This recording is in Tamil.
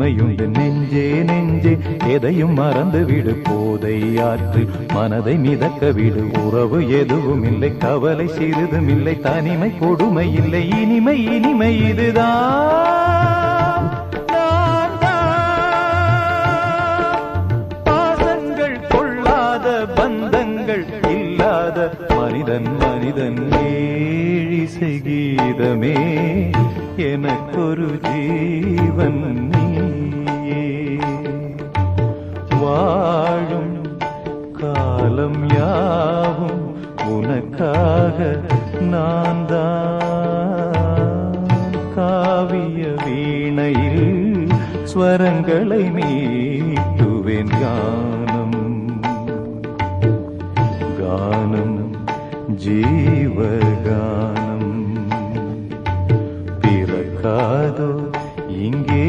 இனிமையுண்டு நெஞ்சே நெஞ்சே, எதையும் மறந்து விடு போதை ஆற்று மனதை மிதக்க விடு. உறவு எதுவும் இல்லை, கவலை சிறிதும் இல்லை, தனிமை கொடுமை இல்லை, இனிமை இனிமை இதுதான். பாசங்கள் கொள்ளாத பந்தங்கள் இல்லாத மனிதன் மனிதன் ஏழிசை கீதமே, எனக்கொரு ஜீவன் நீயே. வாழும் காலம் யாவும் உனக்காக நான் தான். காவிய வீணையில் ஸ்வரங்களை மீட்டுவேன். கானம் கானம் ஜீவகானம் பிறக்காதோ இங்கே